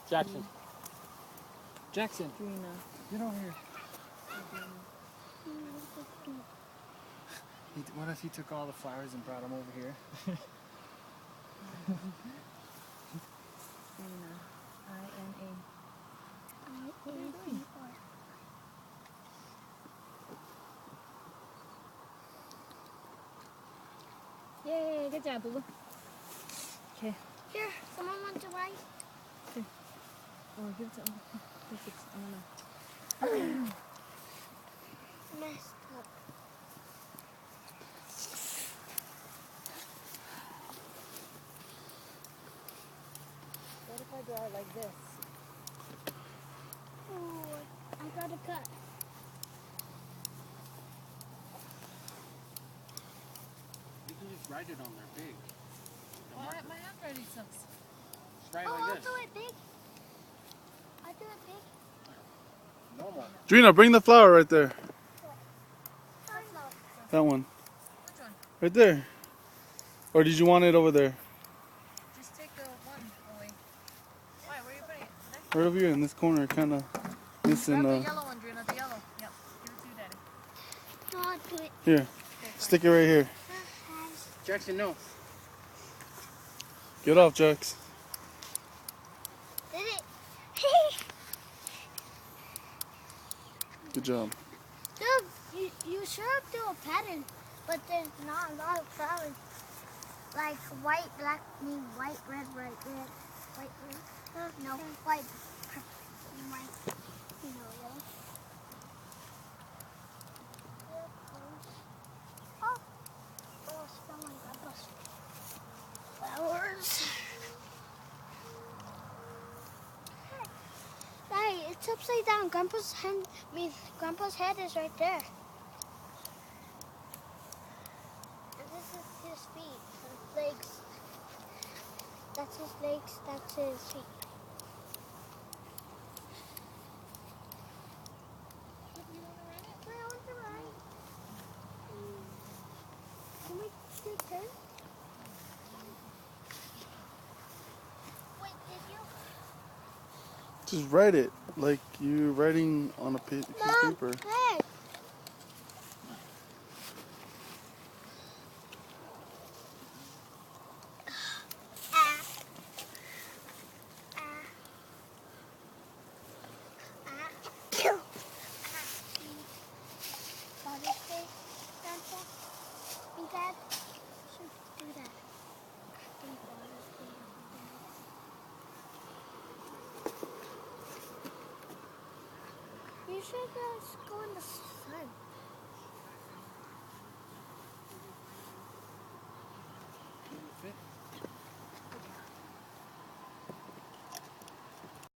Jackson. Jackson. Drina. Get over here. What if he took all the flowers and brought them over here? Drina. I-N-A. Yay, good job, Boo. Okay. Here, someone wants to ride? Oh, give it to him. Take it. I don't know. Messed up. What if I draw it like this? Ooh, I got a cut. You can just write it on there big. My handwriting sucks. Just write Oh, like I'll this. do it big. I'll do it big. Normal. Drina, bring the flower right there. That's not. That one. Which one? Right there. Or did you want it over there? Just take the one away. Why? Where are you putting it? Right over here in this corner, kind of missing. Grab the yellow one, Drina. The yellow. Yep. Give it to Daddy. No, I'll do it. Here, Okay, stick it right here. Jackson, no. Get off, Jax. Did it? Good job. Dude, you should do a pattern, but there's not a lot of flowers. Like white, black, white, red, red, red, white, red. No, white, purple, white, yellow. Oh, someone got those flowers. Hey, it's upside down. Grandpa's head is right there. And this is his feet, his legs. That's his legs, that's his feet. I want to ride. Can we take turns? Wait, did you? Just write it like you're writing on a piece of paper. Hey. Dad should do that. You should go in the sun. Fit?